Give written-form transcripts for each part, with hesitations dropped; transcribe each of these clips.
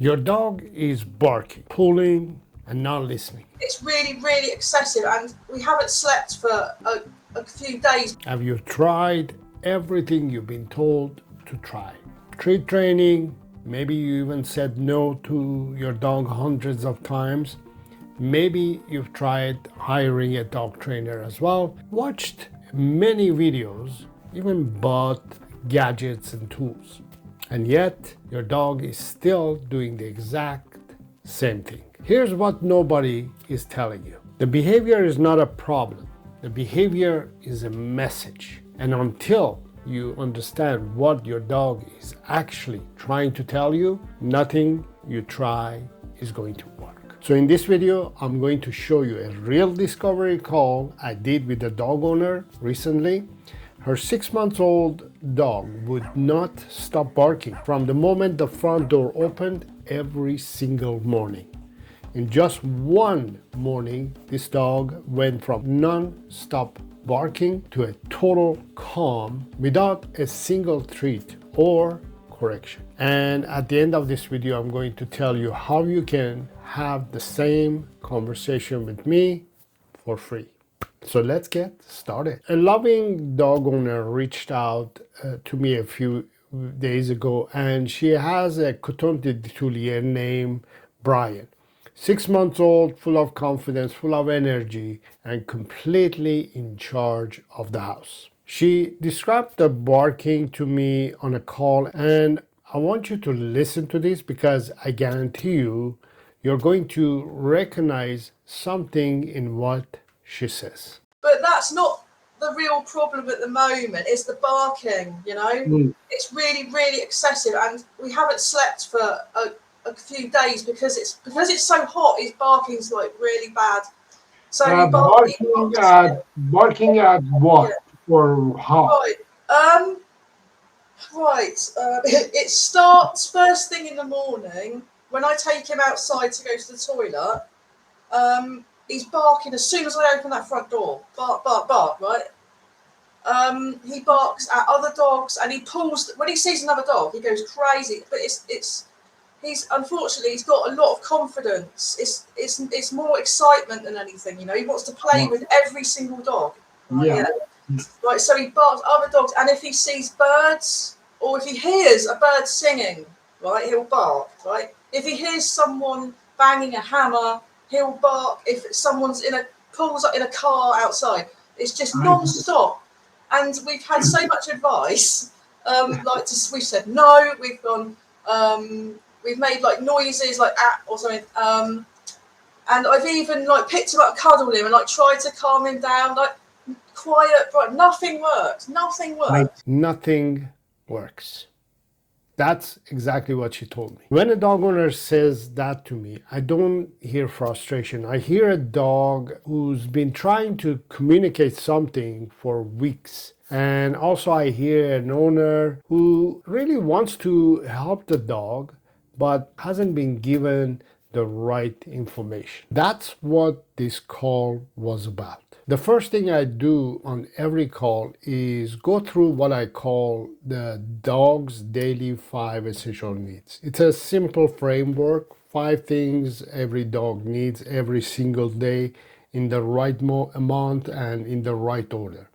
Your dog is barking, pulling, and not listening. It's really, really excessive, and we haven't slept for a few days. Have you tried everything you've been told to try? Treat training, maybe you even said no to your dog hundreds of times. Maybe you've tried hiring a dog trainer as well, watched many videos, even bought gadgets and tools. And yet, your dog is still doing the exact same thing. Here's what nobody is telling you. The behavior is not a problem. The behavior is a message. And until you understand what your dog is actually trying to tell you, nothing you try is going to work. So in this video, I'm going to show you a real discovery call I did with a dog owner recently. Her 6-month-old dog would not stop barking from the moment the front door opened every single morning. In just one morning, this dog went from non-stop barking to a total calm without a single treat or correction. And at the end of this video, I'm going to tell you how you can have the same conversation with me for free. So let's get started. A loving dog owner reached out to me a few days ago, and she has a coton de Tulier named Brian. 6 months old, full of confidence, full of energy, and completely in charge of the house. She described the barking to me on a call, and I want you to listen to this because I guarantee you, you're going to recognize something in what she says. But that's not the real problem at the moment. It's the barking, you know. It's really, really excessive, and we haven't slept for a few days because it's so hot. His barking's like really bad. So Barking at what? Yeah. Or how? Right. It starts first thing in the morning when I take him outside to go to the toilet. He's barking as soon as I open that front door. Bark, bark, bark, right? He barks at other dogs, and he pulls when he sees another dog. He goes crazy. But he's unfortunately he's got a lot of confidence. It's more excitement than anything, you know. He wants to play with every single dog. Right? Yeah. Right. So he barks at other dogs, and if he sees birds or if he hears a bird singing, right, he'll bark. Right. If he hears someone banging a hammer, he'll bark. If someone's pulls up in a car outside, it's just non-stop. And we've had so much advice. We've said no. We've gone. We've made like noises like or something. And I've even like picked him up, cuddled him, and like tried to calm him down. Like quiet, but nothing works. Nothing works. Nothing works. That's exactly what she told me. When a dog owner says that to me, I don't hear frustration. I hear a dog who's been trying to communicate something for weeks. And also I hear an owner who really wants to help the dog, but hasn't been given the right information. That's what this call was about. The first thing I do on every call is go through what I call the dog's daily 5 essential needs. It's a simple framework, 5 things every dog needs every single day in the right amount and in the right order.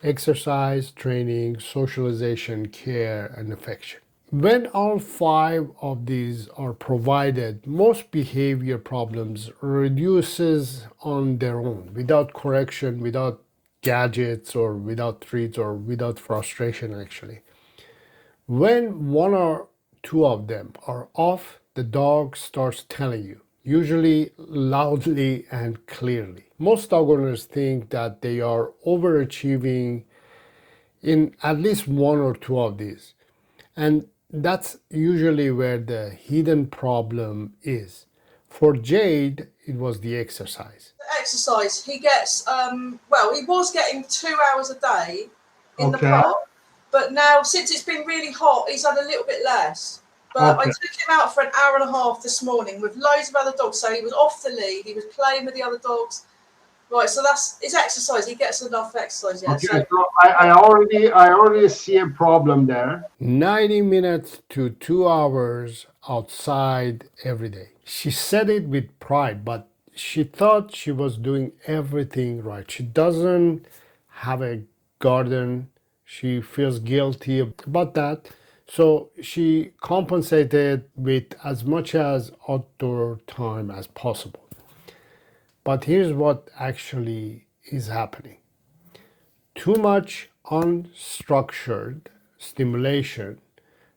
Exercise, training, socialization, care, and affection. When all 5 of these are provided, most behavior problems reduces on their own, without correction, without gadgets, or without treats, or without frustration actually. When 1 or 2 of them are off, the dog starts telling you, usually loudly and clearly. Most dog owners think that they are overachieving in at least 1 or 2 of these. And that's usually where the hidden problem is. For Jade, it was the exercise. The exercise, he gets, he was getting 2 hours a day in the park, but now since it's been really hot, he's had a little bit less. But I took him out for an hour and a half this morning with loads of other dogs, so he was off the lead, he was playing with the other dogs, Right, so that's his exercise. He gets enough exercise, yeah. Okay, So so I already see a problem there. 90 minutes to 2 hours outside every day. She said it with pride, but she thought she was doing everything right. She doesn't have a garden. She feels guilty about that. So she compensated with as much as outdoor time as possible. But here's what actually is happening. Too much unstructured stimulation,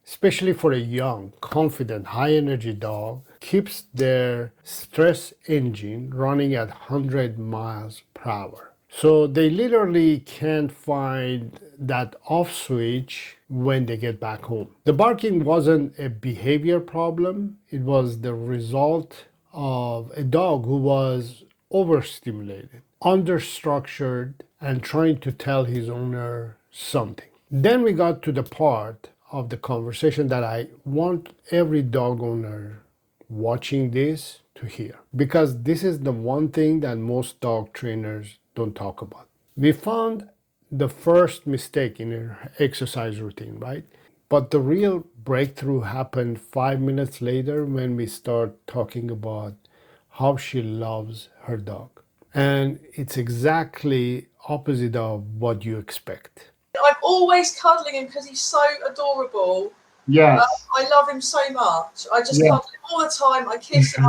especially for a young, confident, high energy dog, keeps their stress engine running at 100 miles per hour. So they literally can't find that off switch when they get back home. The barking wasn't a behavior problem, it was the result of a dog who was overstimulated, understructured, and trying to tell his owner something. Then we got to the part of the conversation that I want every dog owner watching this to hear, because this is the one thing that most dog trainers don't talk about. We found the first mistake in her exercise routine, right? But the real breakthrough happened 5 minutes later when we start talking about how she loves her dog. And it's exactly opposite of what you expect. I'm always cuddling him because he's so adorable. Yes. I love him so much. I just Yeah. cuddle him all the time. I kiss him.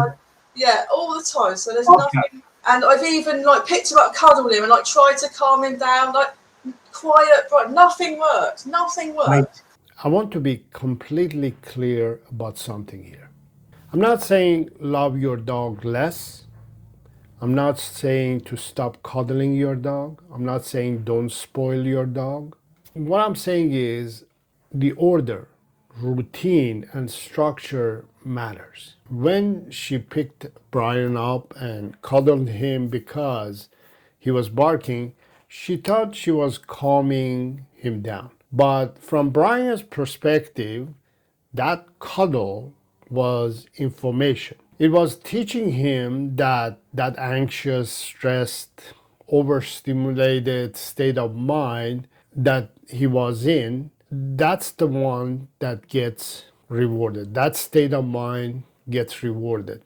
Yeah, all the time. So there's Okay. nothing. And I've even like picked him up, cuddled him, and like tried to calm him down. Like quiet, but nothing works. Nothing Right. works. I want to be completely clear about something here. I'm not saying love your dog less. I'm not saying to stop cuddling your dog. I'm not saying don't spoil your dog. What I'm saying is the order, routine, and structure matters. When she picked Brian up and cuddled him because he was barking, she thought she was calming him down. But from Brian's perspective, that cuddle was information. It was teaching him that that anxious, stressed, overstimulated state of mind that he was in, that's the one that gets rewarded. That state of mind gets rewarded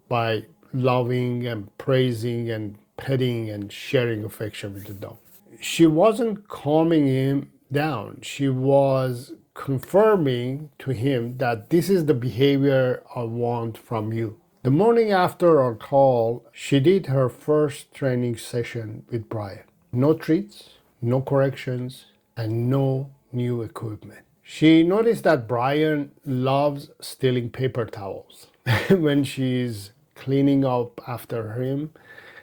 by loving and praising and petting and sharing affection with the dog. She wasn't calming him down. She was confirming to him that this is the behavior I want from you. The morning after our call, she did her first training session with Brian. No treats, no corrections, and no new equipment. She noticed that Brian loves stealing paper towels when she's cleaning up after him.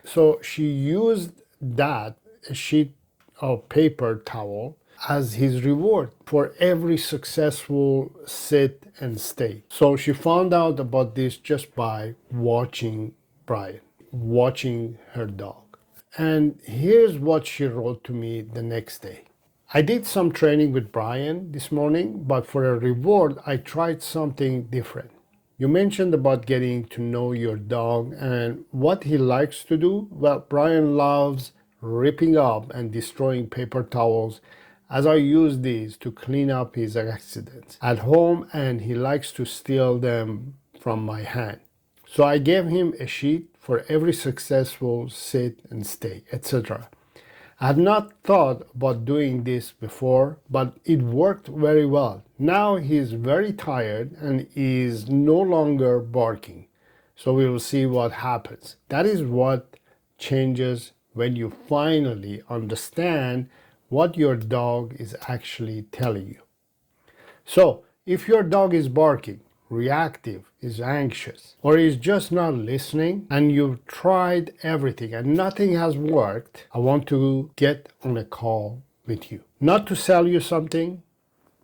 So she used that sheet of paper towel as his reward for every successful sit and stay. So she found out about this just by watching Brian, watching her dog. And here's what she wrote to me the next day. I did some training with Brian this morning, but for a reward, I tried something different. You mentioned about getting to know your dog and what he likes to do. Well, Brian loves ripping up and destroying paper towels as I use these to clean up his accidents at home, and he likes to steal them from my hand. So I gave him a sheet for every successful sit and stay, etc. I had not thought about doing this before, but it worked very well. Now he is very tired and is no longer barking. So we will see what happens. That is what changes when you finally understand what your dog is actually telling you. So, if your dog is barking, reactive, is anxious, or is just not listening, and you've tried everything and nothing has worked, I want to get on a call with you. Not to sell you something,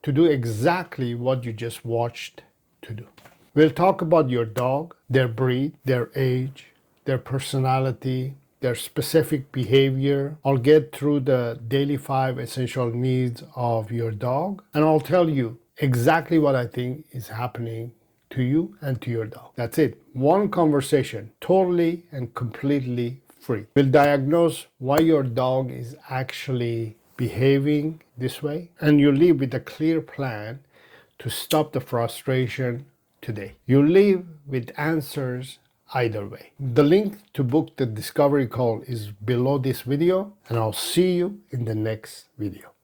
to do exactly what you just watched to do. We'll talk about your dog, their breed, their age, their personality, their specific behavior. I'll get through the daily 5 essential needs of your dog, and I'll tell you exactly what I think is happening to you and to your dog. That's it. One conversation, totally and completely free. We'll diagnose why your dog is actually behaving this way, and you leave with a clear plan to stop the frustration today. You leave with answers either way. The link to book the discovery call is below this video, and I'll see you in the next video.